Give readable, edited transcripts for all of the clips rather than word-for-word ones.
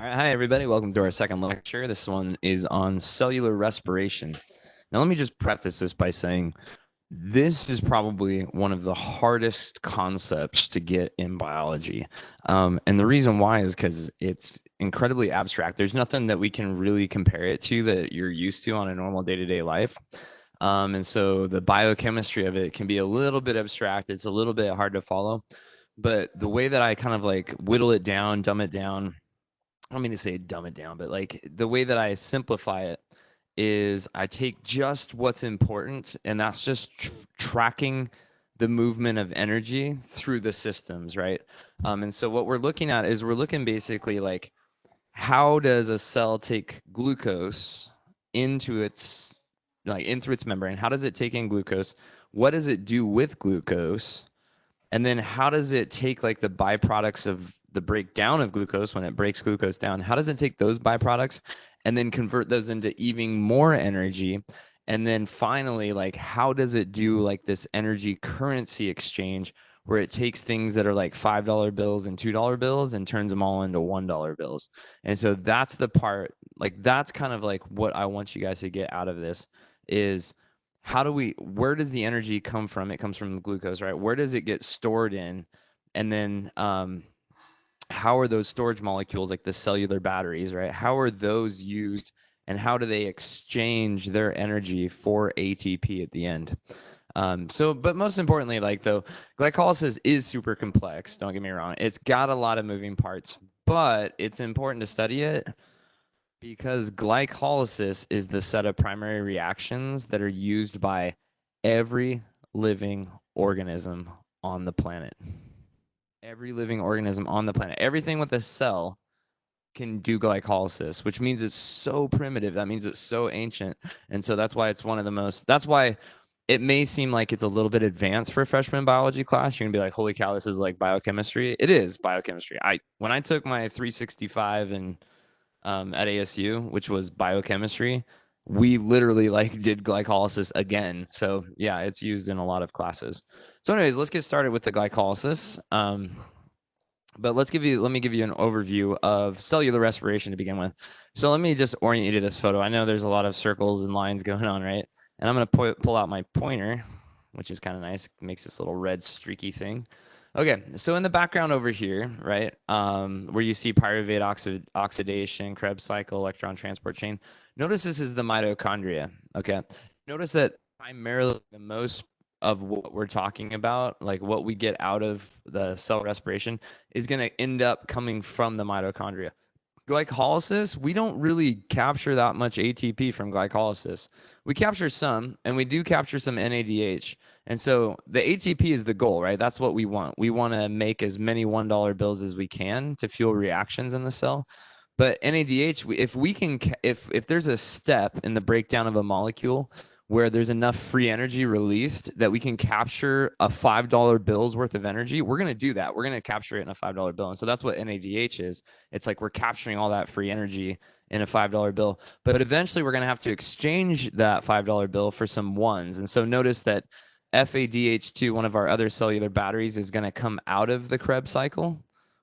All right, hi everybody. Welcome to our second lecture. This one is on cellular respiration. Now, let me just preface this by saying this is probably one of the hardest concepts to get in biology. And the reason why is because it's incredibly abstract. There's nothing that we can really compare it to that you're used to on a normal day-to-day life. And so the biochemistry of it can be a little bit abstract. It's a little bit hard to follow. But the way that I kind of like whittle it down, dumb it down, I don't mean to say dumb it down, but like the way that I simplify it is I take just what's important, and that's just tracking the movement of energy through the systems, right? And so what we're looking at is we're looking basically like how does a cell take glucose into its in through its membrane? How does it take in glucose? What does it do with glucose? And then how does it take like the byproducts of the breakdown of glucose when it breaks glucose down? How does it take those byproducts and then convert those into even more energy? And then finally, like how does it do like this energy currency exchange where it takes things that are like $5 bills and $2 bills and turns them all into $1 bills? And so that's the part, like that's kind of like what I want you guys to get out of this is where does the energy come from? It comes from the glucose, right? Where does it get stored in? And then how are those storage molecules, like the cellular batteries, right? How are those used and how do they exchange their energy for ATP at the end? But most importantly, like though, glycolysis is super complex. Don't get me wrong. It's got a lot of moving parts, but it's important to study it because glycolysis is the set of primary reactions that are used by every living organism on the planet. Every living organism on the planet. Everything with a cell can do glycolysis, which means it's so primitive. That means it's so ancient. And so that's why it's one of the most, that's why it may seem like it's a little bit advanced for a freshman biology class. You're gonna be like, holy cow, this is like biochemistry. It is biochemistry. When I took my 365 and at ASU, which was biochemistry, we literally like did glycolysis again. So yeah, it's used in a lot of classes. So anyways, let's get started with the glycolysis. But let me give you an overview of cellular respiration to begin with. So let me just orient you to this photo. I know there's a lot of circles and lines going on, right? And I'm gonna pull out my pointer, which is kind of nice. It makes this little red streaky thing. Okay, so in the background over here, right, where you see pyruvate oxidation, Krebs cycle, electron transport chain, notice this is the mitochondria, okay? Notice that primarily the most of what we're talking about, like what we get out of the cell respiration, is going to end up coming from the mitochondria. Glycolysis, we don't really capture that much ATP from glycolysis. We capture some, and we do capture some NADH. And so the ATP is the goal, right? That's what we want. We want to make as many $1 bills as we can to fuel reactions in the cell. But NADH, if there's a step in the breakdown of a molecule where there's enough free energy released that we can capture a $5 bill's worth of energy, we're going to do that. We're going to capture it in a $5 bill. And so that's what NADH is. It's like we're capturing all that free energy in a $5 bill. But eventually we're going to have to exchange that $5 bill for some ones. And so notice that FADH2, one of our other cellular batteries, is going to come out of the Krebs cycle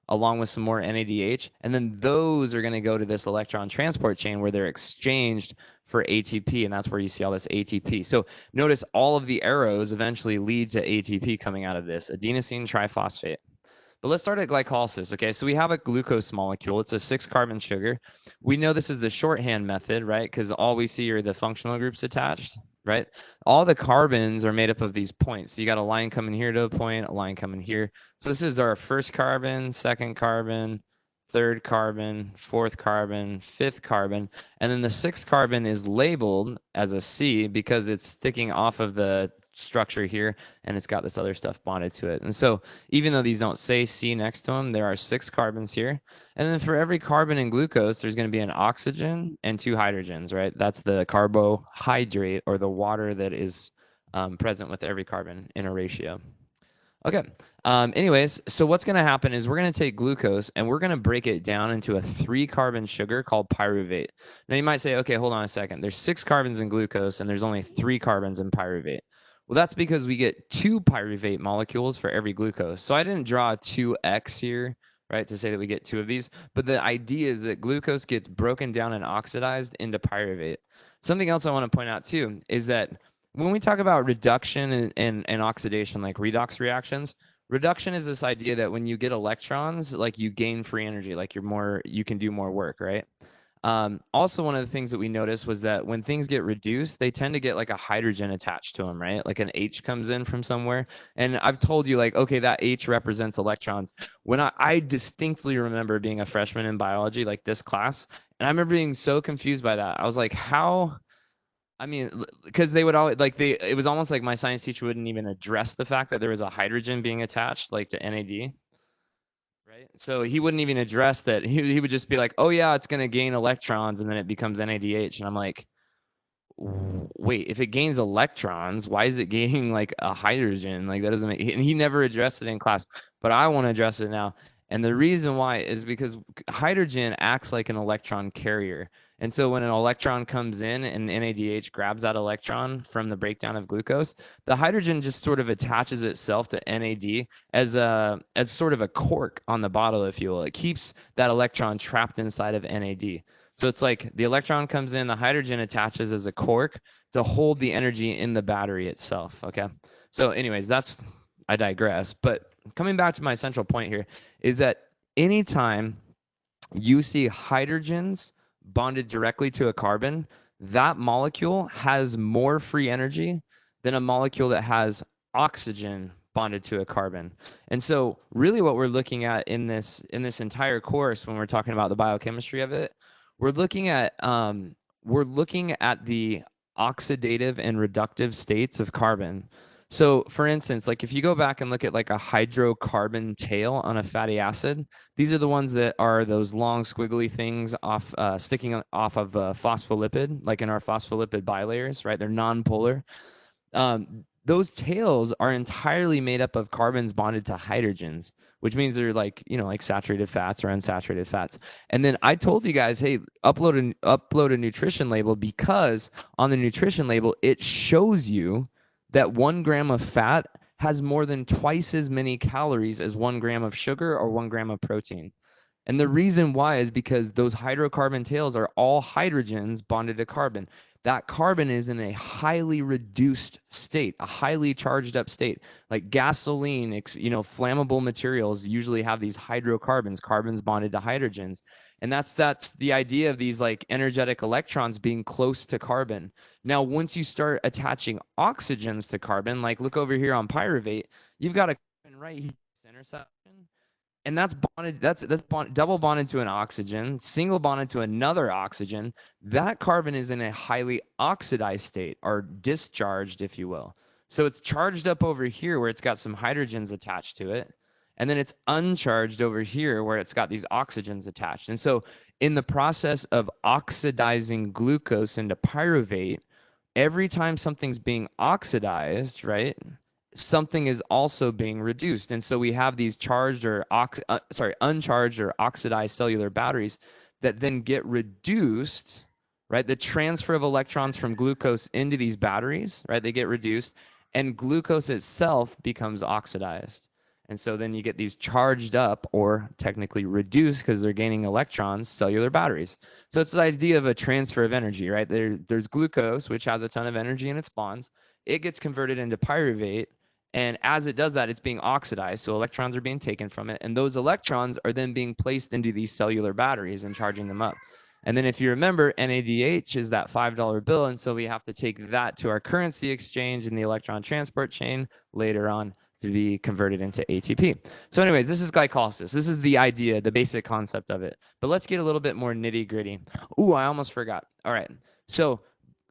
along with some more NADH. And then those are going to go to this electron transport chain where they're exchanged for ATP. And that's where you see all this ATP. So notice all of the arrows eventually lead to ATP coming out of this adenosine triphosphate. But let's start at glycolysis. Okay, so we have a glucose molecule. It's a 6-carbon sugar. We know this is the shorthand method, right? Because all we see are the functional groups attached, right? All the carbons are made up of these points. So you got a line coming here to a point, a line coming here. So this is our first carbon, second carbon, third carbon, fourth carbon, fifth carbon. And then the sixth carbon is labeled as a C because it's sticking off of the structure here and it's got this other stuff bonded to it. And so even though these don't say C next to them, there are 6 carbons here. And then for every carbon in glucose, there's going to be an oxygen and 2 hydrogens, right? That's the carbohydrate or the water that is present with every carbon in a ratio. Okay. Anyways, so what's going to happen is we're going to take glucose and we're going to break it down into a 3-carbon sugar called pyruvate. Now you might say, okay, hold on a second. There's 6 carbons in glucose and there's only 3 carbons in pyruvate. Well, that's because we get 2 pyruvate molecules for every glucose. So I didn't draw a 2x here right, to say that we get 2 of these. But the idea is that glucose gets broken down and oxidized into pyruvate. Something else I want to point out too is that when we talk about reduction and oxidation, like redox reactions, reduction is this idea that when you get electrons, like you gain free energy, like you can do more work, right? Also, one of the things that we noticed was that when things get reduced, they tend to get like a hydrogen attached to them, right? Like an H comes in from somewhere. And I've told you, like, okay, that H represents electrons. When I distinctly remember being a freshman in biology, like this class, and I remember being so confused by that. I was like, how? I mean, because they would always it was almost like my science teacher wouldn't even address the fact that there was a hydrogen being attached, like to NAD. Right. So he wouldn't even address that. He would just be like, "Oh yeah, it's going to gain electrons and then it becomes NADH." And I'm like, "Wait, if it gains electrons, why is it gaining like a hydrogen? Like that doesn't make." And he never addressed it in class, but I want to address it now. And the reason why is because hydrogen acts like an electron carrier. And so when an electron comes in and NADH grabs that electron from the breakdown of glucose, the hydrogen just sort of attaches itself to NAD as sort of a cork on the bottle, if you will. It keeps that electron trapped inside of NAD. So it's like the electron comes in, the hydrogen attaches as a cork to hold the energy in the battery itself. Okay. So, anyways, I digress. But coming back to my central point here is that anytime you see hydrogens bonded directly to a carbon, that molecule has more free energy than a molecule that has oxygen bonded to a carbon. And so really what we're looking at in this entire course when we're talking about the biochemistry of it, we're looking at the oxidative and reductive states of carbon. So for instance, like if you go back and look at like a hydrocarbon tail on a fatty acid, these are the ones that are those long squiggly things sticking off of a phospholipid, like in our phospholipid bilayers, right? They're nonpolar. Those tails are entirely made up of carbons bonded to hydrogens, which means they're like, like saturated fats or unsaturated fats. And then I told you guys, hey, upload a nutrition label, because on the nutrition label, it shows you that 1 gram of fat has more than twice as many calories as 1 gram of sugar or 1 gram of protein. And the reason why is because those hydrocarbon tails are all hydrogens bonded to carbon. That carbon is in a highly reduced state, a highly charged up state. Like gasoline, flammable materials usually have these hydrocarbons, carbons bonded to hydrogens. And that's the idea of these like energetic electrons being close to carbon. Now, once you start attaching oxygens to carbon, like look over here on pyruvate, you've got a carbon right here, center section, and that's bonded, double bonded to an oxygen, single bonded to another oxygen. That carbon is in a highly oxidized state, or discharged, if you will. So it's charged up over here where it's got some hydrogens attached to it, and then it's uncharged over here where it's got these oxygens attached. And so in the process of oxidizing glucose into pyruvate, every time something's being oxidized, right, something is also being reduced. And so we have these uncharged or oxidized cellular batteries that then get reduced, right? The transfer of electrons from glucose into these batteries, right? They get reduced, and glucose itself becomes oxidized. And so then you get these charged up, or technically reduced because they're gaining electrons, cellular batteries. So it's the idea of a transfer of energy, right? There's glucose, which has a ton of energy in its bonds. It gets converted into pyruvate, and as it does that, it's being oxidized. So electrons are being taken from it. And those electrons are then being placed into these cellular batteries and charging them up. And then if you remember, NADH is that $5 bill. And so we have to take that to our currency exchange in the electron transport chain later on to be converted into ATP. So anyways, this is glycolysis. This is the idea, the basic concept of it. But let's get a little bit more nitty gritty. Ooh, I almost forgot. All right. So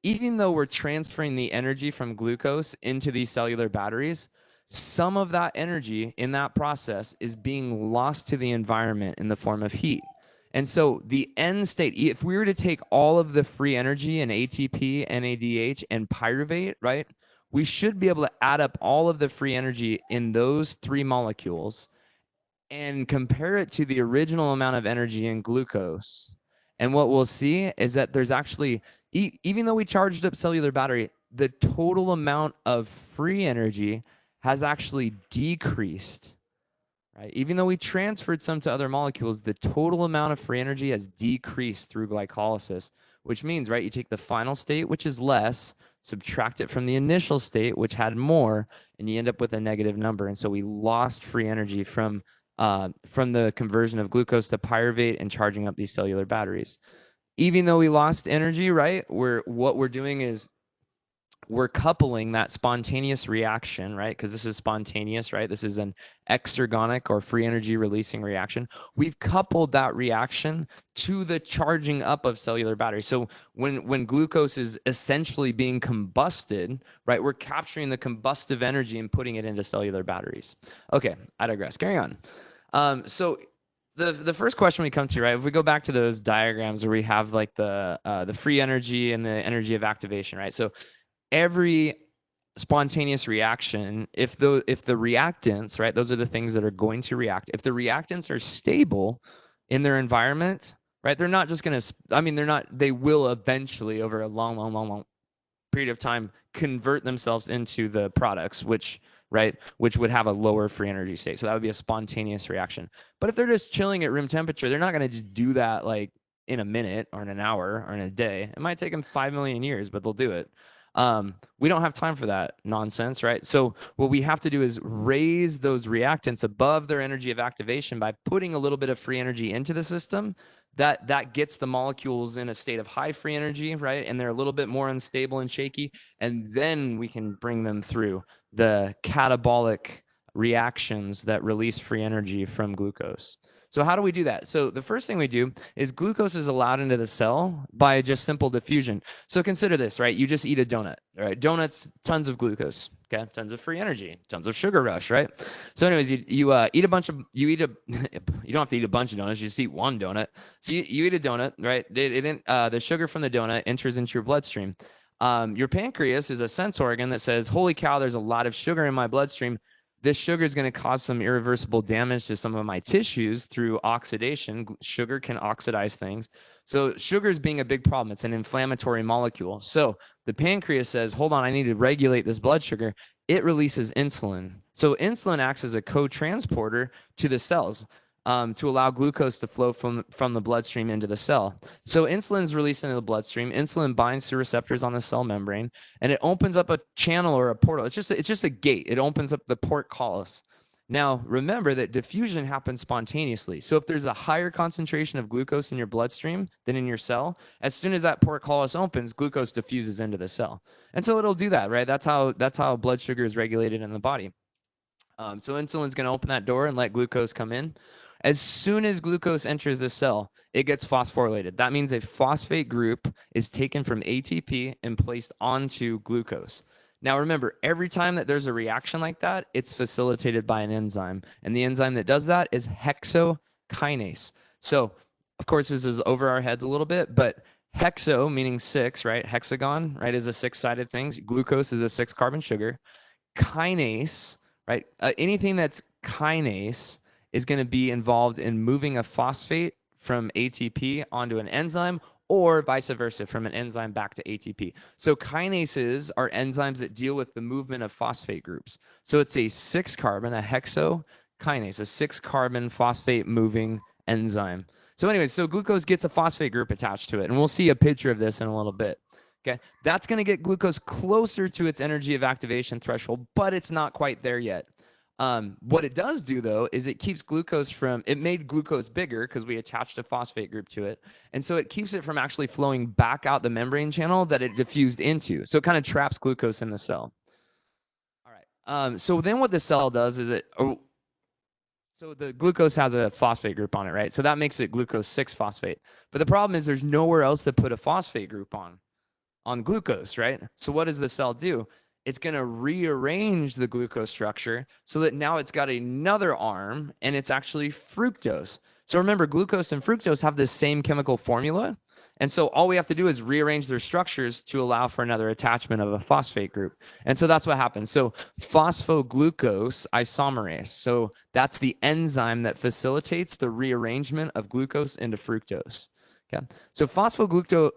even though we're transferring the energy from glucose into these cellular batteries, some of that energy in that process is being lost to the environment in the form of heat. And so the end state, if we were to take all of the free energy in ATP, NADH, and pyruvate, right, we should be able to add up all of the free energy in those 3 molecules and compare it to the original amount of energy in glucose. And what we'll see is that there's actually, even though we charged up cellular battery, the total amount of free energy has actually decreased, right? Even though we transferred some to other molecules, the total amount of free energy has decreased through glycolysis, which means, right, you take the final state, which is less, subtract it from the initial state, which had more, and you end up with a negative number. And so we lost free energy from the conversion of glucose to pyruvate and charging up these cellular batteries. Even though we lost energy, right, what we're doing is we're coupling that spontaneous reaction, right? Because this is spontaneous, right? This is an exergonic or free energy releasing reaction. We've coupled that reaction to the charging up of cellular batteries. So when glucose is essentially being combusted, right, we're capturing the combustive energy and putting it into cellular batteries. Okay, I digress. Carrying on. So the first question we come to, right, if we go back to those diagrams where we have like the free energy and the energy of activation, right? So every spontaneous reaction, if the reactants, right, those are the things that are going to react. If the reactants are stable in their environment, right, they're not just going to, they will eventually over a long period of time convert themselves into the products, which would have a lower free energy state. So that would be a spontaneous reaction. But if they're just chilling at room temperature, they're not going to just do that like in a minute or in an hour or in a day. It might take them 5 million years, but they'll do it. We don't have time for that nonsense, right? So what we have to do is raise those reactants above their energy of activation by putting a little bit of free energy into the system. That gets the molecules in a state of high free energy, right? And they're a little bit more unstable and shaky. And then we can bring them through the catabolic reactions that release free energy from glucose. So how do we do that? So the first thing we do is glucose is allowed into the cell by just simple diffusion. So consider this, right? You just eat a donut, right? Donuts, tons of glucose, okay? Tons of free energy, tons of sugar rush, right? So anyways, you eat a bunch of, you don't have to eat a bunch of donuts, you just eat one donut. So you eat a donut, right? The sugar from the donut enters into your bloodstream. Your pancreas is a sense organ that says, holy cow, there's a lot of sugar in my bloodstream. This sugar is going to cause some irreversible damage to some of my tissues through oxidation. Sugar can oxidize things. So sugar is being a big problem. It's an inflammatory molecule. So the pancreas says, hold on, I need to regulate this blood sugar. It releases insulin. So insulin acts as a co-transporter to the cells. To allow glucose to flow from the bloodstream into the cell. So insulin is released into the bloodstream. Insulin binds to receptors on the cell membrane, and it opens up a channel or a portal. It's just a gate. It opens up the portcullis. Now, remember that diffusion happens spontaneously. So if there's a higher concentration of glucose in your bloodstream than in your cell, as soon as that portcullis opens, glucose diffuses into the cell. And so it'll do that, right? That's how blood sugar is regulated in the body. So insulin's going to open that door and let glucose come in. As soon as glucose enters the cell, it gets phosphorylated. That means a phosphate group is taken from ATP and placed onto glucose. Now remember, every time that there's a reaction like that, it's facilitated by an enzyme. And the enzyme that does that is hexokinase. So, of course, this is over our heads a little bit, but hexo, meaning six, right? Hexagon, right, is a six-sided thing. Glucose is a six-carbon sugar. Kinase, right? Anything that's kinase is going to be involved in moving a phosphate from ATP onto an enzyme, or vice versa, from an enzyme back to ATP. So kinases are enzymes that deal with the movement of phosphate groups. So it's a six-carbon, a hexokinase, a six-carbon phosphate moving enzyme. So anyways, so glucose gets a phosphate group attached to it, and we'll see a picture of this in a little bit. Okay, that's going to get glucose closer to its energy of activation threshold, but it's not quite there yet. What it does do, though, is it keeps glucose from, it made glucose bigger because we attached a phosphate group to it. And so it keeps it from actually flowing back out the membrane channel that it diffused into. So it kind of traps glucose in the cell. All right. So then what the cell does is so the glucose has a phosphate group on it, right? So that makes it glucose 6-phosphate. But the problem is there's nowhere else to put a phosphate group on glucose, right? So what does the cell do? It's going to rearrange the glucose structure so that now it's got another arm and it's actually fructose. So remember, glucose and fructose have the same chemical formula. And so all we have to do is rearrange their structures to allow for another attachment of a phosphate group. And so that's what happens. So phosphoglucose isomerase. So that's the enzyme that facilitates the rearrangement of glucose into fructose. Okay. So phosphoglucose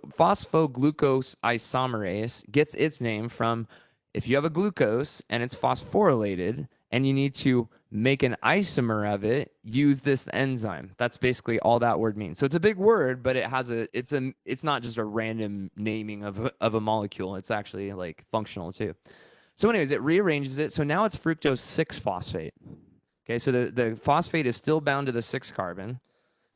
isomerase gets its name from, if you have a glucose and it's phosphorylated and you need to make an isomer of it, use this enzyme. That's basically all that word means. So it's a big word, but it's not just a random naming of a molecule. It's actually like functional too. So anyways, it rearranges it. So now it's fructose 6-phosphate. Okay, so the phosphate is still bound to the 6 carbon.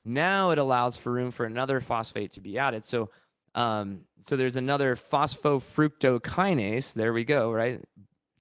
Now it allows for room for another phosphate to be added. So there's another phosphofructokinase. There we go, right?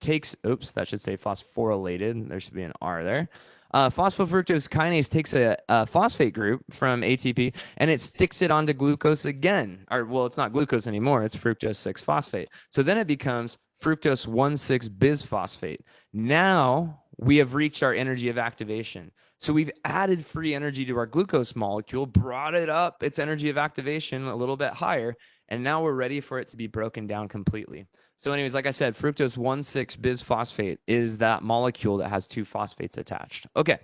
That should say phosphorylated. There should be an R there. Phosphofructose kinase takes a phosphate group from ATP and it sticks it onto glucose again. Or, well, it's not glucose anymore. It's fructose 6-phosphate. So then it becomes fructose 1,6-bisphosphate. Now we have reached our energy of activation. So we've added free energy to our glucose molecule, brought it up, its energy of activation a little bit higher, and now we're ready for it to be broken down completely. So anyways, like I said, fructose 1,6-bisphosphate is that molecule that has 2 phosphates attached. Okay,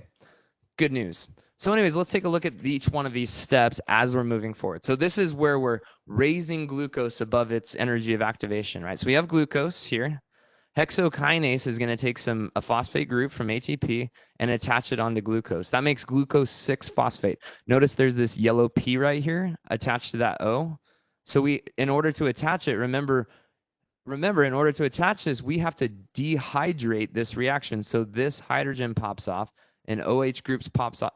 good news. So anyways, let's take a look at each one of these steps as we're moving forward. So this is where we're raising glucose above its energy of activation, right? So we have glucose here. Hexokinase is going to take a phosphate group from ATP and attach it onto glucose. That makes glucose 6-phosphate. Notice there's this yellow P right here attached to that O. So in order to attach it, remember, in order to attach this, we have to dehydrate this reaction. So this hydrogen pops off, and OH groups pops off,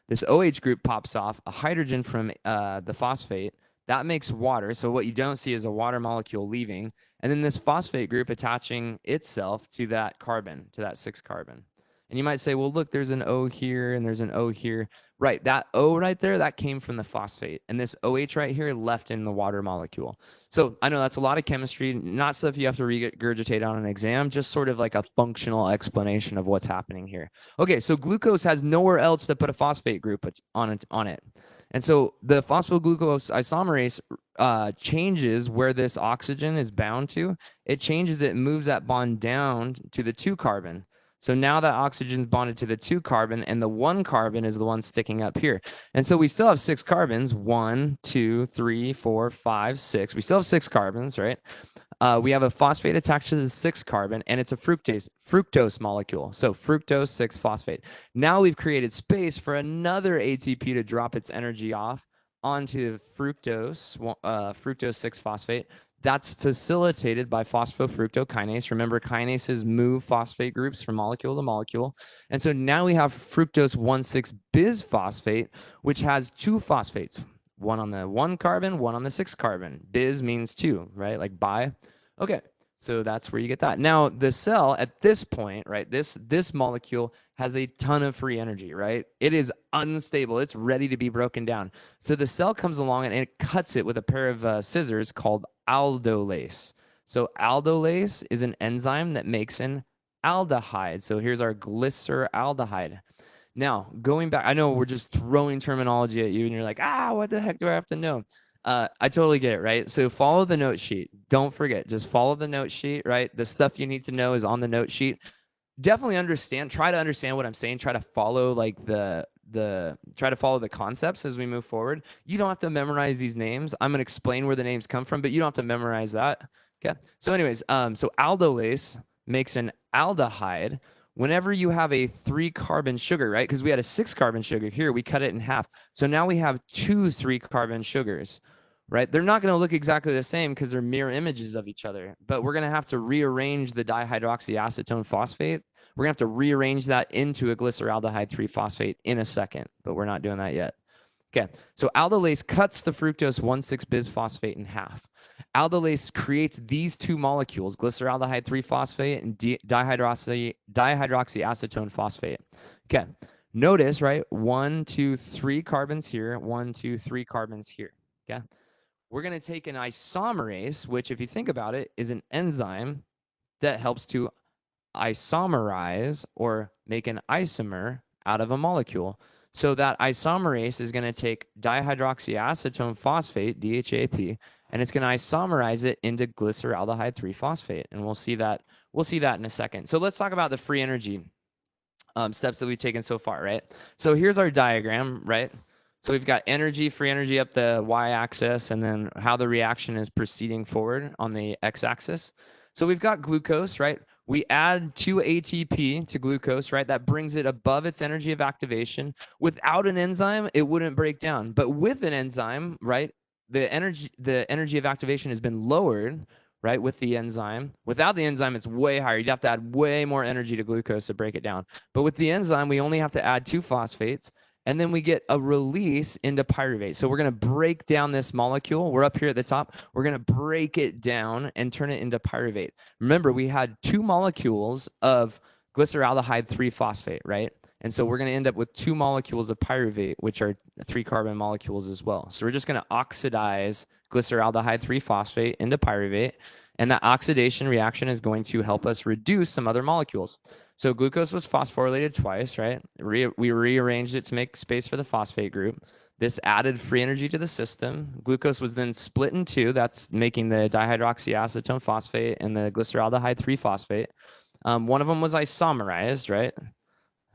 this OH group pops off a hydrogen from the phosphate. That makes water. So what you don't see is a water molecule leaving, and then this phosphate group attaching itself to that carbon, to that 6 carbon. And you might say, well, look, there's an O here and there's an O here. Right, that O right there, that came from the phosphate. And this OH right here left in the water molecule. So I know that's a lot of chemistry, not stuff you have to regurgitate on an exam, just sort of like a functional explanation of what's happening here. Okay, so glucose has nowhere else to put a phosphate group on it. And so the phosphoglucose isomerase changes where this oxygen is bound to. It changes it, moves that bond down to the 2 carbon. So now that oxygen is bonded to the 2 carbon, and the 1 carbon is the one sticking up here. And so we still have 6 carbons, 1, 2, 3, 4, 5, 6. We still have 6 carbons, right? We have a phosphate attached to the 6 carbon, and it's a fructose molecule. So fructose 6-phosphate. Now we've created space for another ATP to drop its energy off onto fructose 6-phosphate. That's facilitated by phosphofructokinase. Remember, kinases move phosphate groups from molecule to molecule. And so now we have fructose 1,6-bisphosphate, which has 2 phosphates, one on the 1 carbon, one on the 6 carbon. Bis means 2, right? Like bi. Okay, so that's where you get that. Now, the cell at this point, right, this molecule has a ton of free energy, right? It is unstable. It's ready to be broken down. So the cell comes along and it cuts it with a pair of scissors called aldolase. So aldolase is an enzyme that makes an aldehyde. So here's our glyceraldehyde. Now, going back, I know we're just throwing terminology at you and you're like, what the heck do I have to know? I totally get it, right? So follow the note sheet. Don't forget, just follow the note sheet, right? The stuff you need to know is on the note sheet. Definitely try to understand what I'm saying. Try to follow like try to follow the concepts as we move forward. You don't have to memorize these names. I'm going to explain where the names come from, but you don't have to memorize that. Okay. So anyways, so aldolase makes an aldehyde whenever you have a 3-carbon sugar, right? Because we had a 6-carbon sugar here, we cut it in half. So now we have 2 3-carbon sugars, right? They're not going to look exactly the same because they're mirror images of each other, but we're going to have to rearrange the dihydroxyacetone phosphate. We're going to have to rearrange that into a glyceraldehyde 3-phosphate in a second, but we're not doing that yet. Okay, so aldolase cuts the fructose 1,6-bisphosphate in half. Aldolase creates these 2 molecules, glyceraldehyde 3-phosphate and dihydroxyacetone phosphate. Okay, notice, right, 1, 2, 3 carbons here, 1, 2, 3 carbons here. Okay, we're going to take an isomerase, which, if you think about it, is an enzyme that helps to isomerize or make an isomer out of a molecule. So that isomerase is going to take dihydroxyacetone phosphate, DHAP, and it's going to isomerize it into glyceraldehyde 3-phosphate. And we'll see that in a second. So let's talk about the free energy steps that we've taken so far, right? So here's our diagram, right? So we've got free energy up the y-axis, and then how the reaction is proceeding forward on the x-axis. So we've got glucose, right? We add 2 ATP to glucose, right? That brings it above its energy of activation. Without an enzyme, it wouldn't break down. But with an enzyme, right, the energy of activation has been lowered, right, with the enzyme. Without the enzyme, it's way higher. You'd have to add way more energy to glucose to break it down. But with the enzyme, we only have to add 2 phosphates, and then we get a release into pyruvate. So we're going to break down this molecule. We're up here at the top. We're going to break it down and turn it into pyruvate. Remember, we had 2 molecules of glyceraldehyde 3-phosphate, right? And so we're going to end up with 2 molecules of pyruvate, which are 3-carbon molecules as well. So we're just going to oxidize glyceraldehyde 3-phosphate into pyruvate, and that oxidation reaction is going to help us reduce some other molecules. So glucose was phosphorylated twice, right? We rearranged it to make space for the phosphate group. This added free energy to the system. Glucose was then split in 2. That's making the dihydroxyacetone phosphate and the glyceraldehyde 3-phosphate. One of them was isomerized, right?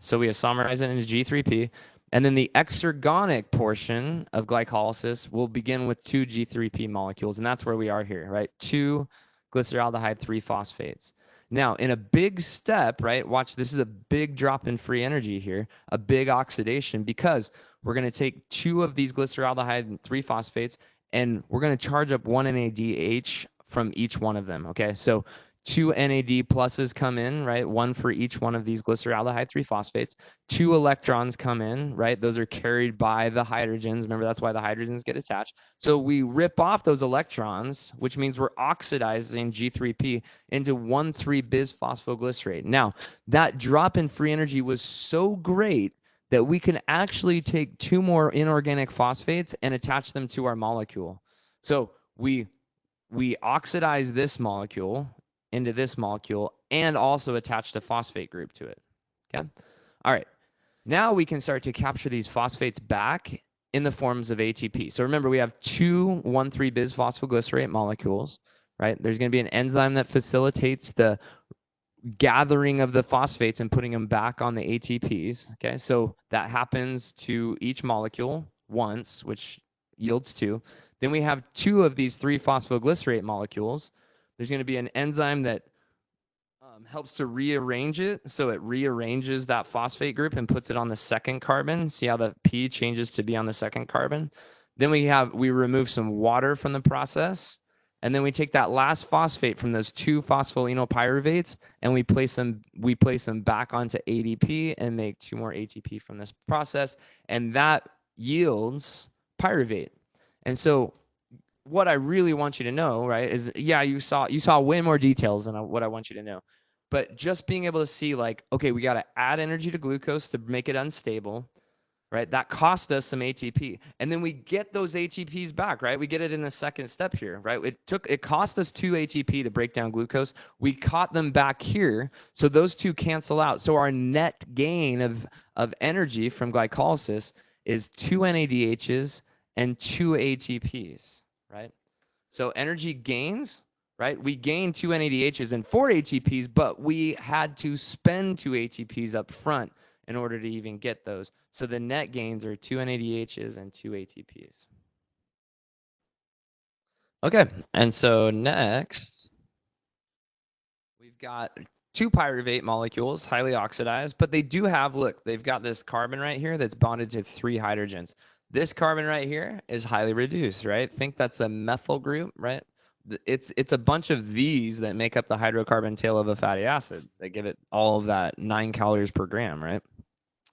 So we isomerize it into G3P. And then the exergonic portion of glycolysis will begin with 2 G3P molecules. And that's where we are here, right? 2 glyceraldehyde 3-phosphates. Now, in a big step, right, watch, this is a big drop in free energy here, a big oxidation, because we're going to take 2 of these glyceraldehyde 3-phosphates, and we're going to charge up 1 NADH from each one of them, okay? So 2 NAD pluses come in, right? 1 for each one of these glyceraldehyde 3-phosphates. 2 electrons come in, right? Those are carried by the hydrogens. Remember, that's why the hydrogens get attached. So we rip off those electrons, which means we're oxidizing G3P into 1,3-bisphosphoglycerate. Now, that drop in free energy was so great that we can actually take 2 more inorganic phosphates and attach them to our molecule. So we oxidize this molecule into this molecule and also attach the phosphate group to it. Okay. All right. Now we can start to capture these phosphates back in the forms of ATP. So remember, we have 2 1,3-bisphosphoglycerate molecules, right? There's going to be an enzyme that facilitates the gathering of the phosphates and putting them back on the ATPs. Okay. So that happens to each molecule once, which yields 2. Then we have 2 of these 3-phosphoglycerate molecules. There's going to be an enzyme that helps to rearrange it. So it rearranges that phosphate group and puts it on the second carbon. See how the P changes to be on the second carbon? Then we remove some water from the process. And then we take that last phosphate from those 2 phosphoenolpyruvates and we place them back onto ADP and make 2 more ATP from this process. And that yields pyruvate. And so what I really want you to know, right, is yeah, you saw way more details than what I want you to know. But just being able to see, like, okay, we got to add energy to glucose to make it unstable, right? That cost us some ATP. And then we get those ATPs back, right? We get it in the second step here, right? It cost us 2 ATP to break down glucose. We caught them back here. So those 2 cancel out. So our net gain of energy from glycolysis is 2 NADHs and 2 ATPs, right? So energy gains, right? We gained 2 NADHs and 4 ATPs, but we had to spend 2 ATPs up front in order to even get those. So the net gains are 2 NADHs and 2 ATPs. Okay, and so next, we've got 2 pyruvate molecules, highly oxidized, but they do have, look, they've got this carbon right here that's bonded to 3 hydrogens. This carbon right here is highly reduced, right? Think that's a methyl group, right? It's a bunch of these that make up the hydrocarbon tail of a fatty acid. They give it all of that 9 calories per gram, right?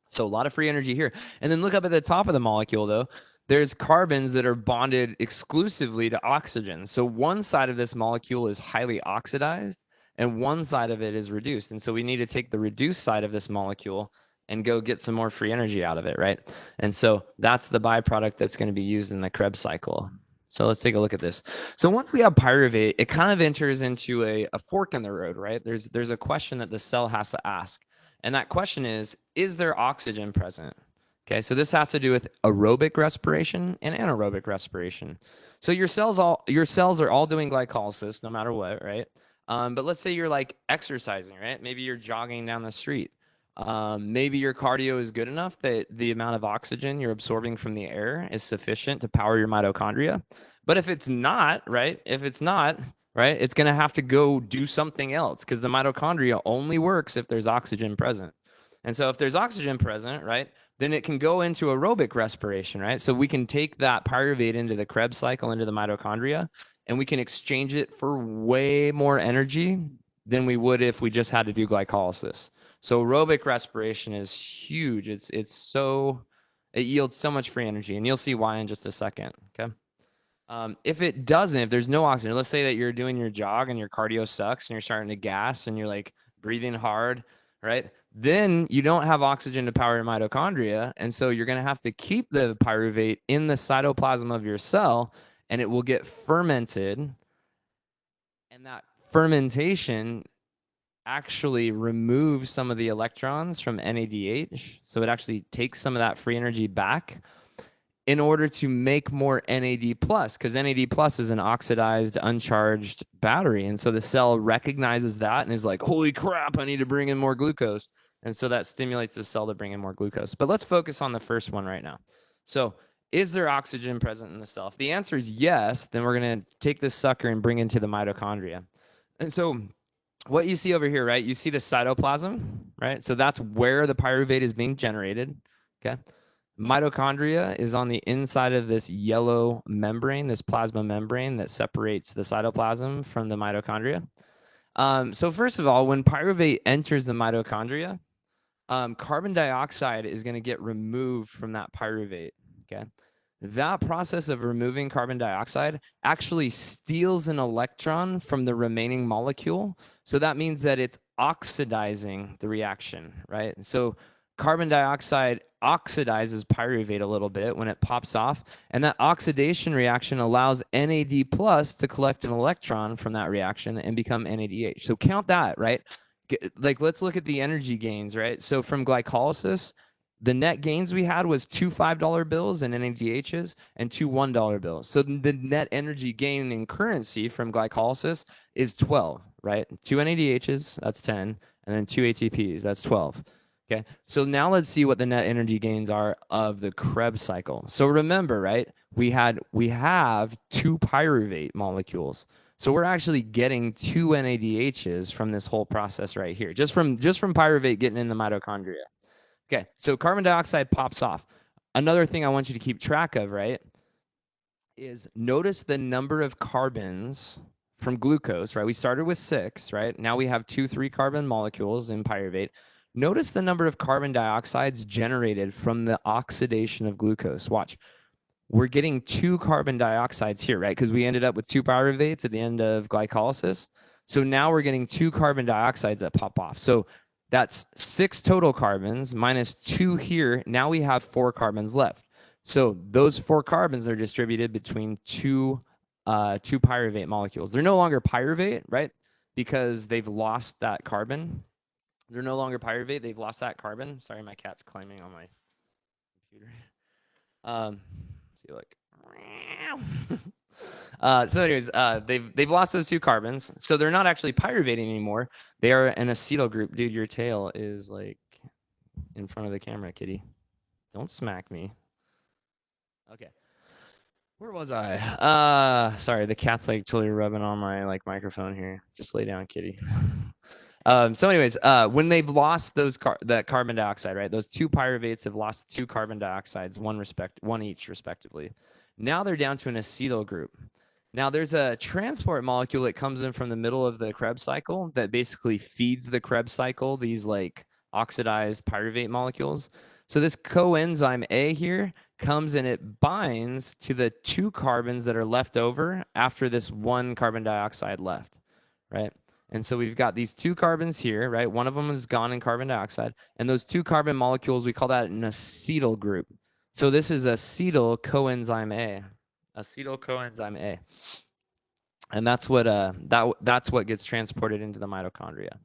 So a lot of free energy here. And then look up at the top of the molecule, though. There's carbons that are bonded exclusively to oxygen. So one side of this molecule is highly oxidized, and one side of it is reduced. And so we need to take the reduced side of this molecule and go get some more free energy out of it, right? And so that's the byproduct that's going to be used in the Krebs cycle. So let's take a look at this. So once we have pyruvate, it kind of enters into a fork in the road, right? There's a question that the cell has to ask. And that question is there oxygen present? Okay, so this has to do with aerobic respiration and anaerobic respiration. So your cells are all doing glycolysis no matter what, right? But let's say you're like exercising, right? Maybe you're jogging down the street. Maybe your cardio is good enough that the amount of oxygen you're absorbing from the air is sufficient to power your mitochondria. But if it's not, right? right? It's going to have to go do something else because the mitochondria only works if there's oxygen present. And so if there's oxygen present, right, then it can go into aerobic respiration, right? So we can take that pyruvate into the Krebs cycle, into the mitochondria, and we can exchange it for way more energy than we would if we just had to do glycolysis. So aerobic respiration is huge. It yields so much free energy, and you'll see why in just a second, okay? If it doesn't, if there's no oxygen, let's say that you're doing your jog and your cardio sucks and you're starting to gas and you're like breathing hard, right? Then you don't have oxygen to power your mitochondria. And so you're going to have to keep the pyruvate in the cytoplasm of your cell and it will get fermented. And that fermentation actually removes some of the electrons from NADH. So it actually takes some of that free energy back in order to make more NAD+, because NAD+ is an oxidized, uncharged battery. And so the cell recognizes that and is like, holy crap, I need to bring in more glucose. And so that stimulates the cell to bring in more glucose. But let's focus on the first one right now. So is there oxygen present in the cell? If the answer is yes, then we're going to take this sucker and bring it into the mitochondria. And so what you see over here, right, you see the cytoplasm, right? So that's where the pyruvate is being generated, okay? Mitochondria is on the inside of this yellow membrane, this plasma membrane that separates the cytoplasm from the mitochondria. So first of all, when pyruvate enters the mitochondria, carbon dioxide is going to get removed from that pyruvate, okay? That process of removing carbon dioxide actually steals an electron from the remaining molecule. So that means that it's oxidizing the reaction, right? So carbon dioxide oxidizes pyruvate a little bit when it pops off, and that oxidation reaction allows NAD+ to collect an electron from that reaction and become NADH. So count that, right? Like, let's look at the energy gains, right? So from glycolysis, the net gains we had was 2 $5 bills and NADHs and 2 $1 bills. So the net energy gain in currency from glycolysis is 12, right? 2 NADHs, that's 10, and then 2 ATPs, that's 12. Okay, so now let's see what the net energy gains are of the Krebs cycle. So remember, right? We have 2 pyruvate molecules. So we're actually getting 2 NADHs from this whole process right here, just from pyruvate getting in the mitochondria. Okay, so carbon dioxide pops off. Another thing I want you to keep track of, right, is notice the number of carbons from glucose, right? We started with 6, right? Now we have 2 3-carbon molecules in pyruvate. Notice the number of carbon dioxides generated from the oxidation of glucose. Watch. We're getting 2 carbon dioxides here, right? Because we ended up with 2 pyruvates at the end of glycolysis. So now we're getting 2 carbon dioxides that pop off. So that's 6 total carbons minus 2 here. Now we have 4 carbons left. So those 4 carbons are distributed between two pyruvate molecules. They're no longer pyruvate, right? Because they've lost that carbon. They're no longer pyruvate. They've lost that carbon. Sorry, my cat's climbing on my computer. See, look. So anyways, they've lost those 2 carbons. So they're not actually pyruvating anymore. They are an acetyl group. Dude, your tail is like in front of the camera, kitty. Don't smack me. Okay. Where was I? Sorry, the cat's like totally rubbing on my like microphone here. Just lay down, kitty. So anyways, when they've lost that carbon dioxide, right? Those 2 pyruvates have lost 2 carbon dioxides, one each respectively. Now they're down to an acetyl group. Now there's a transport molecule that comes in from the middle of the Krebs cycle that basically feeds the Krebs cycle, these like oxidized pyruvate molecules. So this coenzyme A here comes and it binds to the 2 carbons that are left over after this 1 carbon dioxide left, right? And so we've got these 2 carbons here, right? One of them is gone in carbon dioxide. And those 2 carbon molecules, we call that an acetyl group. So this is acetyl coenzyme A. Acetyl coenzyme A. And that's what that's what gets transported into the mitochondria.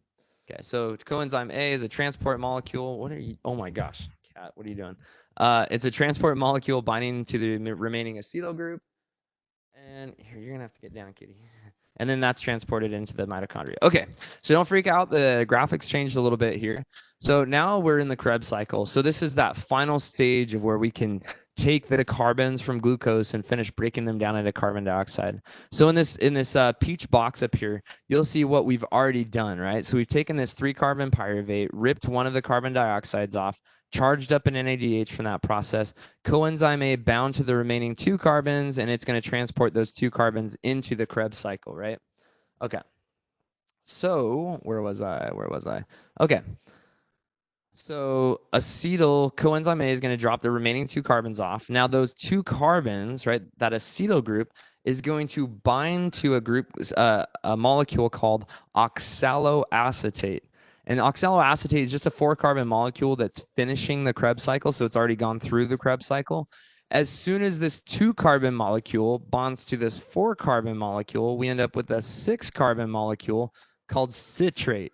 Okay, so coenzyme A is a transport molecule. What are you? Oh my gosh, cat, what are you doing? It's a transport molecule binding to the remaining acetyl group. And here, you're gonna have to get down, kitty. And then that's transported into the mitochondria. Okay, so don't freak out. The graphics changed a little bit here. So now we're in the Krebs cycle. So this is that final stage of where we can take the carbons from glucose and finish breaking them down into carbon dioxide. So in this peach box up here, you'll see what we've already done, right? So we've taken this 3-carbon pyruvate, ripped one of the carbon dioxides off, charged up an NADH from that process. Coenzyme A bound to the remaining 2 carbons, and it's going to transport those 2 carbons into the Krebs cycle, right? Okay. So where was I? Okay. So acetyl coenzyme A is going to drop the remaining 2 carbons off. Now those 2 carbons, right, that acetyl group is going to bind to a molecule called oxaloacetate. And oxaloacetate is just a 4-carbon molecule that's finishing the Krebs cycle, so it's already gone through the Krebs cycle. As soon as this 2-carbon molecule bonds to this 4-carbon molecule, we end up with a 6-carbon molecule called citrate.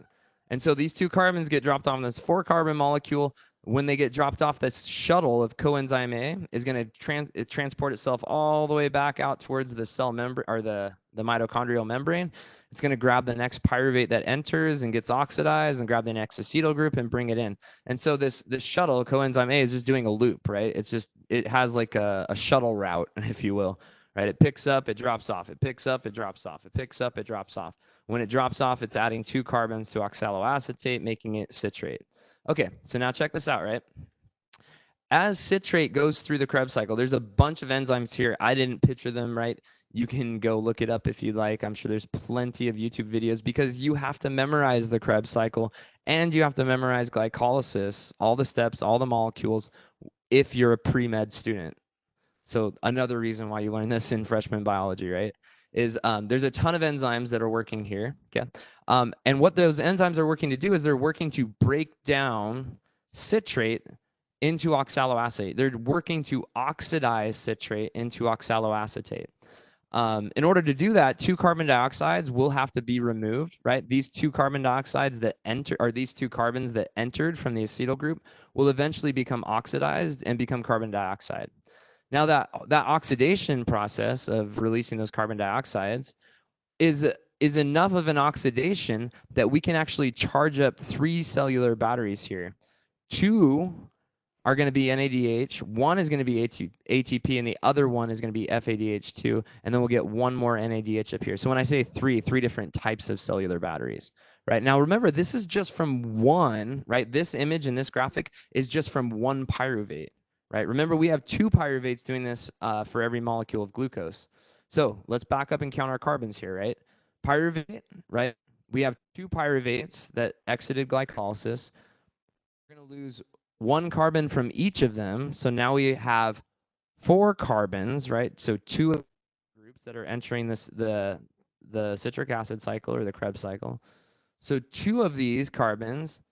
And so these 2 carbons get dropped off this 4-carbon molecule. When they get dropped off, this shuttle of coenzyme A is going to transport itself all the way back out towards the cell membrane or the mitochondrial membrane. It's going to grab the next pyruvate that enters and gets oxidized and grab the next acetyl group and bring it in. And so this shuttle coenzyme A is just doing a loop, right? It has like a shuttle route, if you will, right? It picks up, it drops off, it picks up, it drops off, it picks up, it drops off. When it drops off, it's adding 2 carbons to oxaloacetate, making it citrate. Okay, so now check this out, right? As citrate goes through the Krebs cycle, there's a bunch of enzymes here. I didn't picture them, right? You can go look it up if you like. I'm sure there's plenty of YouTube videos because you have to memorize the Krebs cycle and you have to memorize glycolysis, all the steps, all the molecules, if you're a pre-med student. So another reason why you learn this in freshman biology, right, is there's a ton of enzymes that are working here, okay? And what those enzymes are working to do is they're working to break down citrate into oxaloacetate. They're working to oxidize citrate into oxaloacetate. In order to do that, 2 carbon dioxides will have to be removed, right? These 2 carbon dioxides that enter, or these 2 carbons that entered from the acetyl group will eventually become oxidized and become carbon dioxide. Now that oxidation process of releasing those carbon dioxides is enough of an oxidation that we can actually charge up 3 cellular batteries here. 2 are going to be NADH, 1 is going to be ATP, and the other one is going to be FADH2, and then we'll get 1 more NADH up here. So when I say 3 different types of cellular batteries, right? Now remember, this is just from one, right? This image in this graphic is just from 1 pyruvate. Right? Remember, we have 2 pyruvates doing this for every molecule of glucose. So let's back up and count our carbons here, right? Pyruvate, right? We have 2 pyruvates that exited glycolysis. We're going to lose 1 carbon from each of them. So now we have 4 carbons, right? So 2 of the groups that are entering the citric acid cycle or the Krebs cycle. So 2 of these carbons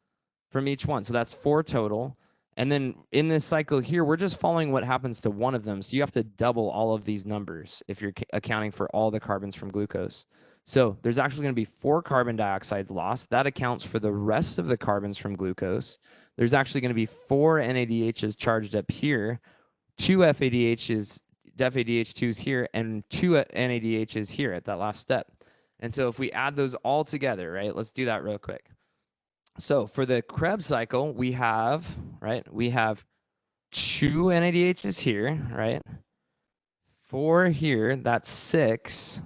from each one. So that's 4 total. And then in this cycle here, we're just following what happens to one of them. So you have to double all of these numbers if you're accounting for all the carbons from glucose. So there's actually going to be 4 carbon dioxides lost. That accounts for the rest of the carbons from glucose. There's actually going to be 4 NADHs charged up here, 2 FADH2s here, and 2 NADHs here at that last step. And so if we add those all together, right, let's do that real quick. So for the Krebs cycle, we have 2 NADHs here, right? 4 here, that's 6,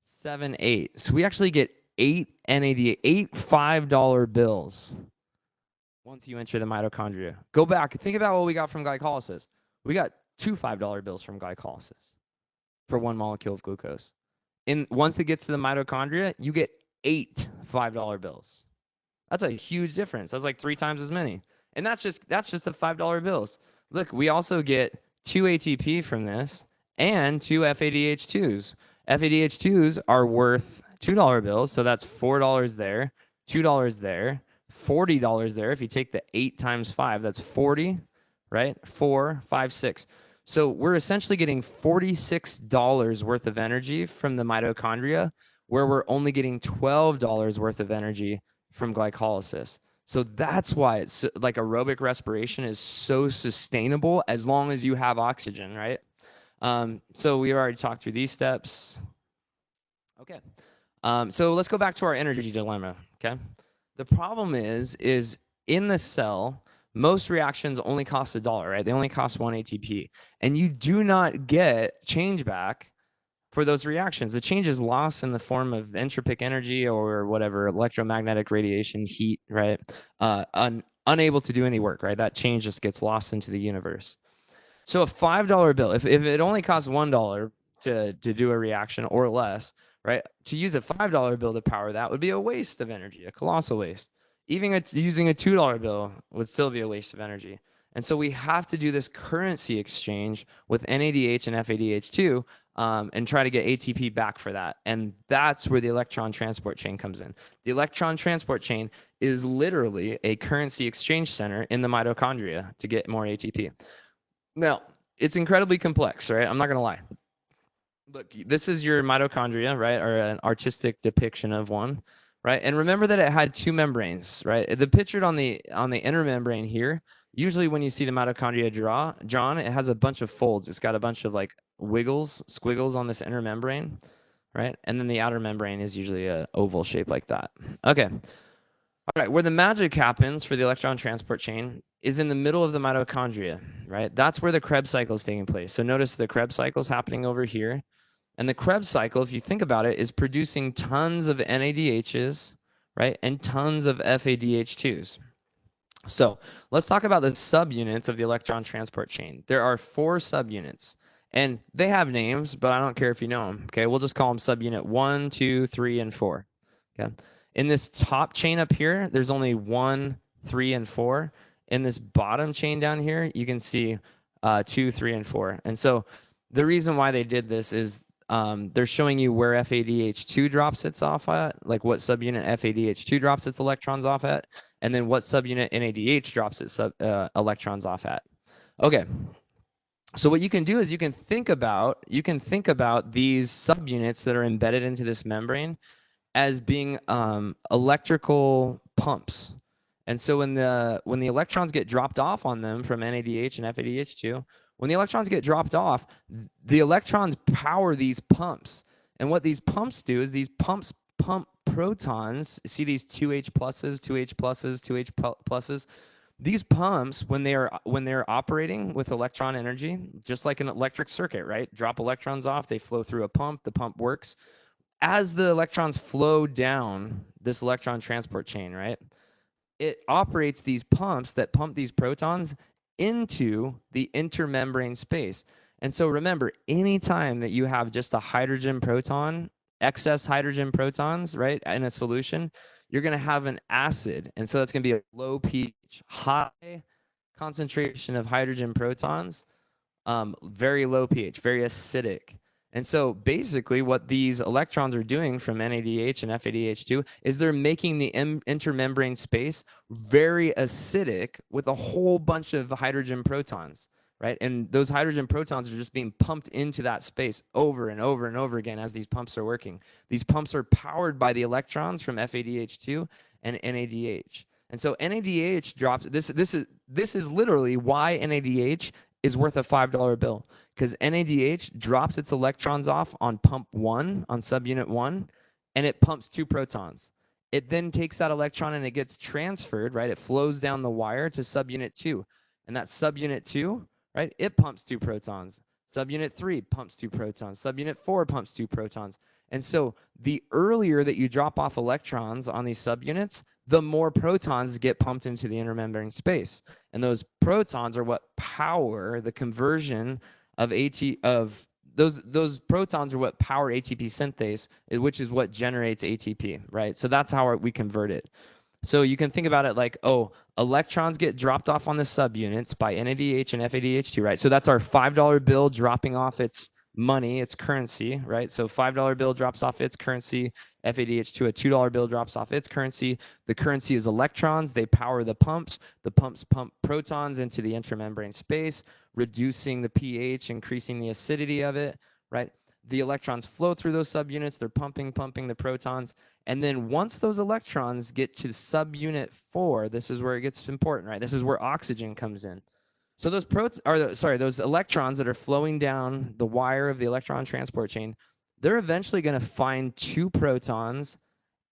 7, 8. So we actually get 8 NADH, 8 $5 bills once you enter the mitochondria. Go back, think about what we got from glycolysis. We got 2 $5 bills from glycolysis for 1 molecule of glucose. Once it gets to the mitochondria, you get 8 $5 bills. That's a huge difference. That's like 3 times as many. And that's just the $5 bills. Look, we also get 2 ATP from this and 2 FADH2s. FADH2s are worth $2 bills, so that's $4 there, $2 there, $40 there. If you take the 8 times 5, that's 40, right? 4, 5, 6. So we're essentially getting $46 worth of energy from the mitochondria, where we're only getting $12 worth of energy from glycolysis. So that's why it's like aerobic respiration is so sustainable as long as you have oxygen, right? So we already talked through these steps. Okay. So let's go back to our energy dilemma, okay? The problem is in the cell, Most reactions only cost $1, right? They only cost 1 ATP. And you do not get change back for those reactions. The change is lost in the form of entropic energy or whatever, electromagnetic radiation, heat, right? Unable to do any work, right? That change just gets lost into the universe. So a $5 bill, if it only costs $1 to do a reaction or less, right? To use a $5 bill to power that would be a waste of energy, a colossal waste. Even using a $2 bill would still be a waste of energy. And so we have to do this currency exchange with NADH and FADH2 and try to get ATP back for that. And that's where the electron transport chain comes in. The electron transport chain is literally a currency exchange center in the mitochondria to get more ATP. Now, it's incredibly complex, right? I'm not going to lie. Look, this is your mitochondria, right? Or an artistic depiction of one, right? And remember that it had two membranes, right? The pictured on the inner membrane here, usually when you see the mitochondria drawn, it has a bunch of folds. It's got a bunch of like squiggles on this inner membrane, right? And then the outer membrane is usually a oval shape like that. Okay. All right, where the magic happens for the electron transport chain is in the middle of the mitochondria, right? That's where the Krebs cycle is taking place. So notice the Krebs cycle is happening over here. And the Krebs cycle, if you think about it, is producing tons of NADHs, right? And tons of FADH2s. So let's talk about the subunits of the electron transport chain. There are 4 subunits. And they have names, but I don't care if you know them. Okay, we'll just call them subunit 1, 2, 3, and 4. Okay. In this top chain up here, there's only 1, 3, and 4. In this bottom chain down here, you can see 2, 3, and 4. And so the reason why they did this is they're showing you where FADH2 drops its off at, like what subunit FADH2 drops its electrons off at, and then what subunit NADH drops its electrons off at. Okay. So what you can do is you can think about these subunits that are embedded into this membrane as being electrical pumps. And so when the electrons get dropped off on them from NADH and FADH2, when the electrons get dropped off, the electrons power these pumps. And what these pumps do is these pumps pump protons. See these 2H pluses, 2H pluses, 2H pluses. These pumps, when they're operating with electron energy, just like an electric circuit, right? Drop electrons off, they flow through a pump, the pump works. As the electrons flow down this electron transport chain, right? It operates these pumps that pump these protons into the intermembrane space. And so remember, anytime that you have just a hydrogen proton, excess hydrogen protons, right, in a solution, you're going to have an acid. And so that's going to be a low pH, high concentration of hydrogen protons, very low pH, very acidic. And so basically what these electrons are doing from NADH and FADH2 is they're making the intermembrane space very acidic with a whole bunch of hydrogen protons, right? And those hydrogen protons are just being pumped into that space over and over and over again as these pumps are working. These pumps are powered by the electrons from FADH2 and NADH. And so NADH drops, this is literally why NADH is worth a $5 bill, because NADH drops its electrons off on pump 1, on subunit 1, and it pumps 2 protons. It then takes that electron and it gets transferred, right? It flows down the wire to subunit 2. And that subunit 2, right? It pumps 2 protons. Subunit 3 pumps 2 protons. Subunit 4 pumps 2 protons. And so the earlier that you drop off electrons on these subunits, the more protons get pumped into the intermembrane space. And those protons are what power the conversion of those protons are what power ATP synthase, which is what generates ATP, right? So that's how we convert it. So you can think about it like, oh, electrons get dropped off on the subunits by NADH and FADH2, right? So that's our $5 bill dropping off its money, its currency, right? So $5 bill drops off its currency, FADH2, a $2 bill drops off its currency. The currency is electrons. They power the pumps. The pumps pump protons into the intramembrane space, reducing the pH, increasing the acidity of it, right? The electrons flow through those subunits. They're pumping the protons. And then once those electrons get to subunit 4, this is where it gets important, right? This is where oxygen comes in. So those those electrons that are flowing down the wire of the electron transport chain, they're eventually going to find 2 protons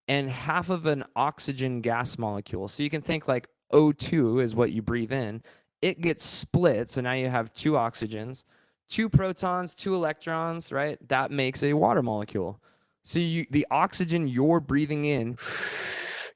and half of an oxygen gas molecule. So you can think like, O2 is what you breathe in. It gets split, so now you have 2 oxygens, 2 protons, 2 electrons, right? That makes a water molecule. So the oxygen you're breathing in,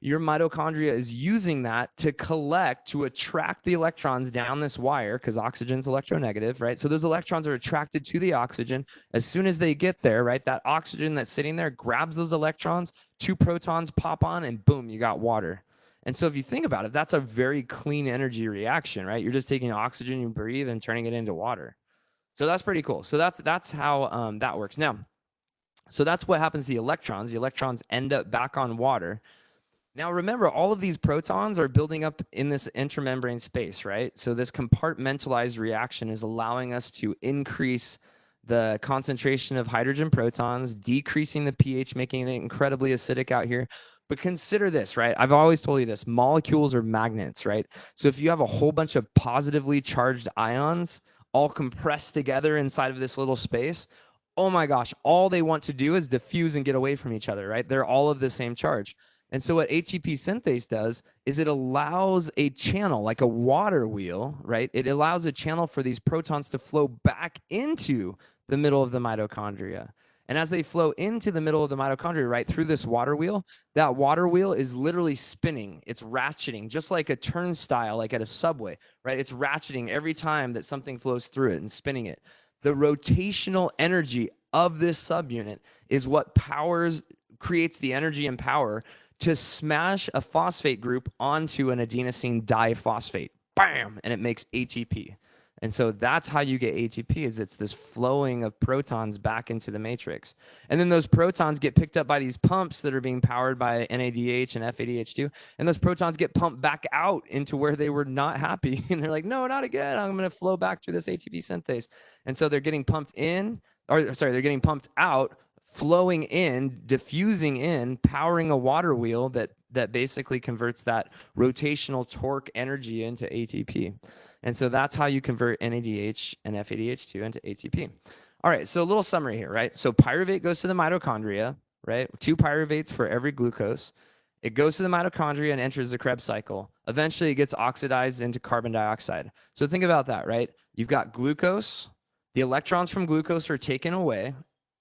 your mitochondria is using that to collect, to attract the electrons down this wire, because oxygen's electronegative, right? So those electrons are attracted to the oxygen. As soon as they get there, right, that oxygen that's sitting there grabs those electrons, 2 protons pop on, and boom, you got water. And so if you think about it, that's a very clean energy reaction, right? You're just taking oxygen you breathe and turning it into water. So that's pretty cool. So that's how that works. Now, so that's what happens to the electrons. The electrons end up back on water. Now remember, all of these protons are building up in this intramembrane space, right? So this compartmentalized reaction is allowing us to increase the concentration of hydrogen protons, decreasing the pH, making it incredibly acidic out here. But consider this, right? I've always told you this, molecules are magnets, right? So if you have a whole bunch of positively charged ions all compressed together inside of this little space, oh my gosh, all they want to do is diffuse and get away from each other, right? They're all of the same charge. And so what ATP synthase does is it allows a channel, like a water wheel, right? It allows a channel for these protons to flow back into the middle of the mitochondria. And as they flow into the middle of the mitochondria, right, through this water wheel, that water wheel is literally spinning. It's ratcheting, just like a turnstile, like at a subway, right? It's ratcheting every time that something flows through it and spinning it. The rotational energy of this subunit is what creates the energy and power to smash a phosphate group onto an adenosine diphosphate. Bam! And it makes ATP. And so that's how you get ATP, is it's this flowing of protons back into the matrix. And then those protons get picked up by these pumps that are being powered by NADH and FADH2. And those protons get pumped back out into where they were not happy. And they're like, no, not again. I'm going to flow back through this ATP synthase. And so they're getting pumped in, or sorry, they're getting pumped out, flowing in, diffusing in, powering a water wheel that basically converts that rotational torque energy into ATP. And so that's how you convert NADH and FADH2 into ATP. All right, so a little summary here, right? So pyruvate goes to the mitochondria, right? 2 pyruvates for every glucose. It goes to the mitochondria and enters the Krebs cycle. Eventually, it gets oxidized into carbon dioxide. So think about that, right? You've got glucose. The electrons from glucose are taken away.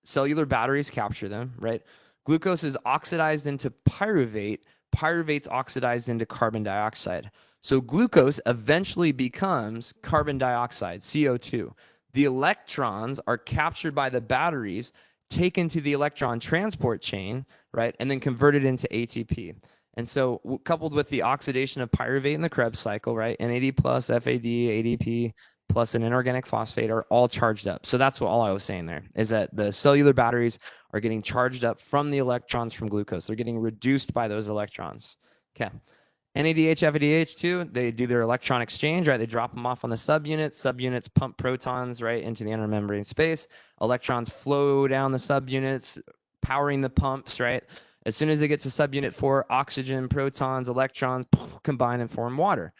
Cellular batteries capture them, right? Glucose is oxidized into pyruvate. Pyruvate's oxidized into carbon dioxide. So glucose eventually becomes carbon dioxide, CO2. The electrons are captured by the batteries, taken to the electron transport chain, right, and then converted into ATP. And so coupled with the oxidation of pyruvate in the Krebs cycle, right, NAD plus, FAD, ADP, plus an inorganic phosphate are all charged up. So that's all I was saying there, is that the cellular batteries are getting charged up from the electrons from glucose. They're getting reduced by those electrons. Okay. NADH, FADH2, they do their electron exchange, right? They drop them off on the subunits. Subunits pump protons, right, into the inner membrane space. Electrons flow down the subunits, powering the pumps, right? As soon as they get to subunit 4, oxygen, protons, electrons combine and form water.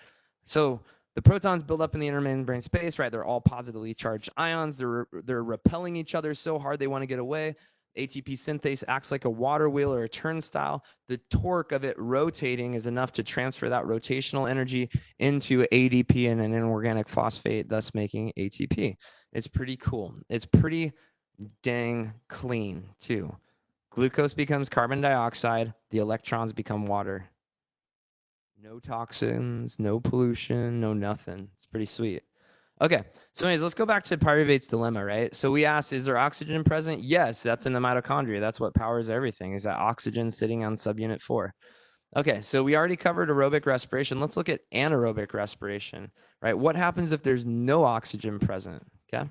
So the protons build up in the inner membrane space, right? They're all positively charged ions. They're repelling each other so hard they want to get away. ATP synthase acts like a water wheel or a turnstile. The torque of it rotating is enough to transfer that rotational energy into ADP and an inorganic phosphate, thus making ATP. It's pretty cool. It's pretty dang clean, too. Glucose becomes carbon dioxide. The electrons become water. No toxins, no pollution, no nothing. It's pretty sweet. Okay, so anyways, let's go back to pyruvate's dilemma, right? So we asked, is there oxygen present? Yes, that's in the mitochondria. That's what powers everything, is that oxygen sitting on subunit 4. Okay, so we already covered aerobic respiration. Let's look at anaerobic respiration, right? What happens if there's no oxygen present, okay?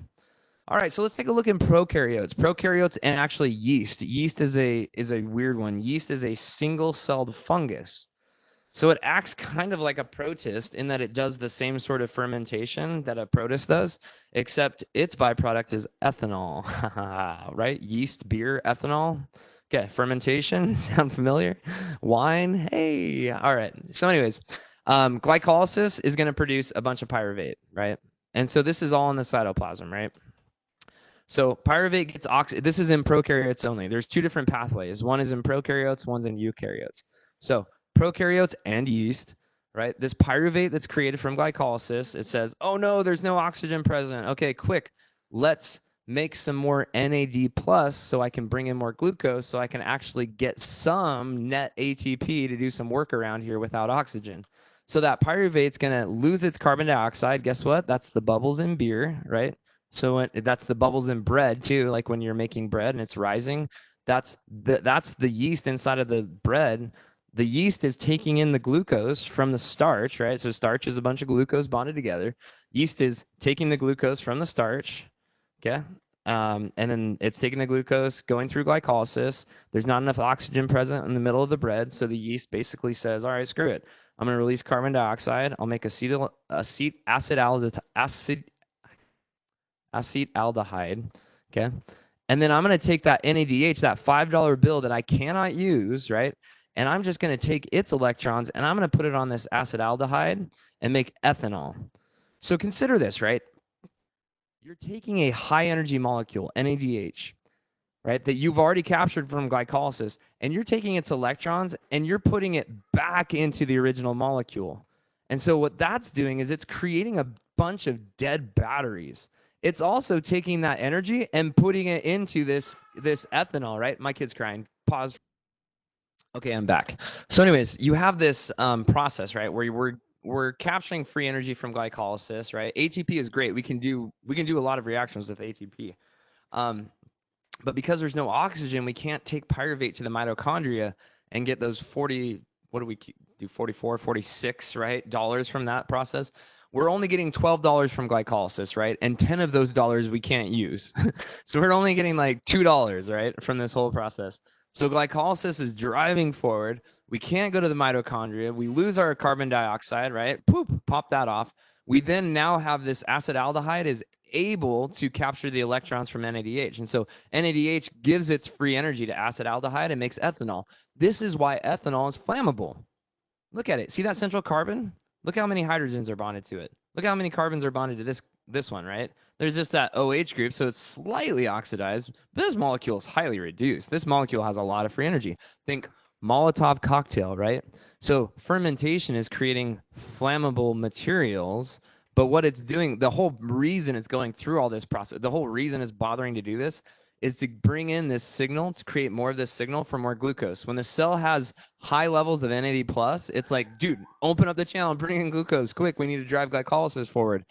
All right, so let's take a look in prokaryotes. Prokaryotes and actually yeast. Yeast is a weird one. Yeast is a single-celled fungus. So it acts kind of like a protist in that it does the same sort of fermentation that a protist does, except its byproduct is ethanol, right? Yeast, beer, ethanol. Okay, fermentation, sound familiar? Wine, hey, all right. So anyways, glycolysis is going to produce a bunch of pyruvate, right? And so this is all in the cytoplasm, right? So pyruvate gets this is in prokaryotes only. There's 2 different pathways. One is in prokaryotes, one's in eukaryotes. So prokaryotes and yeast, right? This pyruvate that's created from glycolysis, it says, oh no, there's no oxygen present. Okay, quick, let's make some more NAD plus so I can bring in more glucose so I can actually get some net ATP to do some work around here without oxygen. So that pyruvate's gonna lose its carbon dioxide. Guess what? That's the bubbles in beer, right? So that's the bubbles in bread too, like when you're making bread and it's rising. That's the yeast inside of the bread. The yeast is taking in the glucose from the starch, right? So starch is a bunch of glucose bonded together. Yeast is taking the glucose from the starch, okay? And then it's taking the glucose, going through glycolysis. There's not enough oxygen present in the middle of the bread, so the yeast basically says, all right, screw it. I'm going to release carbon dioxide. I'll make acetaldehyde, okay? And then I'm going to take that NADH, that $5 bill that I cannot use, right? And I'm just going to take its electrons and I'm going to put it on this acetaldehyde and make ethanol. So consider this, right? You're taking a high energy molecule, NADH, right, that you've already captured from glycolysis, and you're taking its electrons and you're putting it back into the original molecule. And so what that's doing is it's creating a bunch of dead batteries. It's also taking that energy and putting it into this ethanol, right? My kid's crying. Pause. Okay, I'm back. So anyways, you have this process, right, where we're capturing free energy from glycolysis, right? ATP is great. We can do a lot of reactions with ATP. But because there's no oxygen, we can't take pyruvate to the mitochondria and get those 40, what do we do, 44, 46, right, dollars from that process. We're only getting $12 from glycolysis, right? And 10 of those dollars we can't use. So we're only getting like $2, right, from this whole process. So glycolysis is driving forward. We can't go to the mitochondria. We lose our carbon dioxide, right? Poop, pop that off. We then now have this acetaldehyde is able to capture the electrons from NADH. And so NADH gives its free energy to acetaldehyde and makes ethanol. This is why ethanol is flammable. Look at it. See that central carbon? Look how many hydrogens are bonded to it. Look how many carbons are bonded to this one, right? There's just that OH group, so it's slightly oxidized, but this molecule is highly reduced. This molecule has a lot of free energy. Think Molotov cocktail, right? So fermentation is creating flammable materials, but what it's doing, the whole reason it's going through all this process, the whole reason it's bothering to do this is to bring in this signal, to create more of this signal for more glucose. When the cell has high levels of NAD+, it's like, dude, open up the channel and bring in glucose, quick, we need to drive glycolysis forward.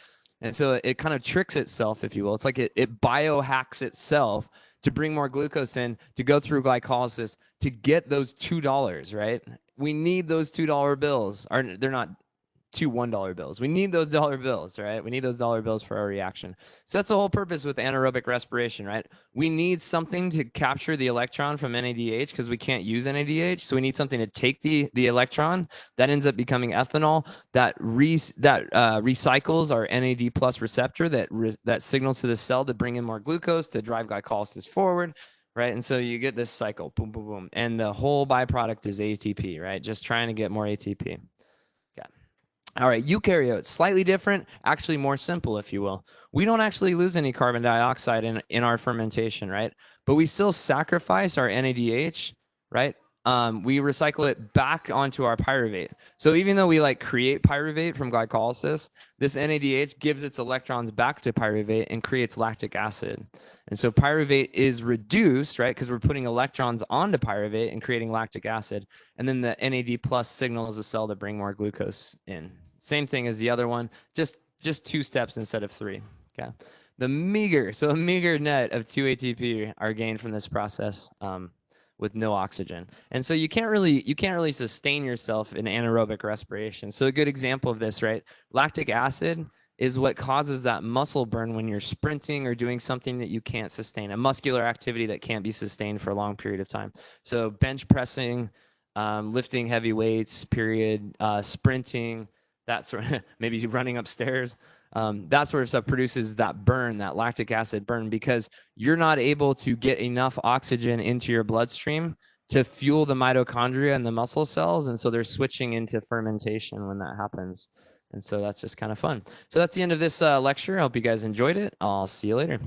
And so it kind of tricks itself, if you will. It's like it biohacks itself to bring more glucose in, to go through glycolysis, to get those $2, right? We need those $2 bills. Or they're not two $1 bills. We need those dollar bills, right? We need those dollar bills for our reaction. So that's the whole purpose with anaerobic respiration, right? We need something to capture the electron from NADH because we can't use NADH. So we need something to take the electron. That ends up becoming ethanol that recycles our NAD plus receptor that signals to the cell to bring in more glucose to drive glycolysis forward. Right. And so you get this cycle, boom, boom, boom. And the whole byproduct is ATP, right? Just trying to get more ATP. All right, eukaryotes, slightly different, actually more simple, if you will. We don't actually lose any carbon dioxide in our fermentation, right? But we still sacrifice our NADH, right? We recycle it back onto our pyruvate. So even though we like create pyruvate from glycolysis, this NADH gives its electrons back to pyruvate and creates lactic acid. And so pyruvate is reduced, right? Because we're putting electrons onto pyruvate and creating lactic acid. And then the NAD plus signals the cell to bring more glucose in. Same thing as the other one, just 2 steps instead of 3. Okay. A meager net of 2 ATP are gained from this process with no oxygen. And so you can't really sustain yourself in anaerobic respiration. So a good example of this, right? Lactic acid is what causes that muscle burn when you're sprinting or doing something that you can't sustain, a muscular activity that can't be sustained for a long period of time. So bench pressing, lifting heavy weights, sprinting, that sort of, maybe running upstairs, that sort of stuff produces that burn, that lactic acid burn, because you're not able to get enough oxygen into your bloodstream to fuel the mitochondria and the muscle cells. And so they're switching into fermentation when that happens. And so that's just kind of fun. So that's the end of this lecture. I hope you guys enjoyed it. I'll see you later.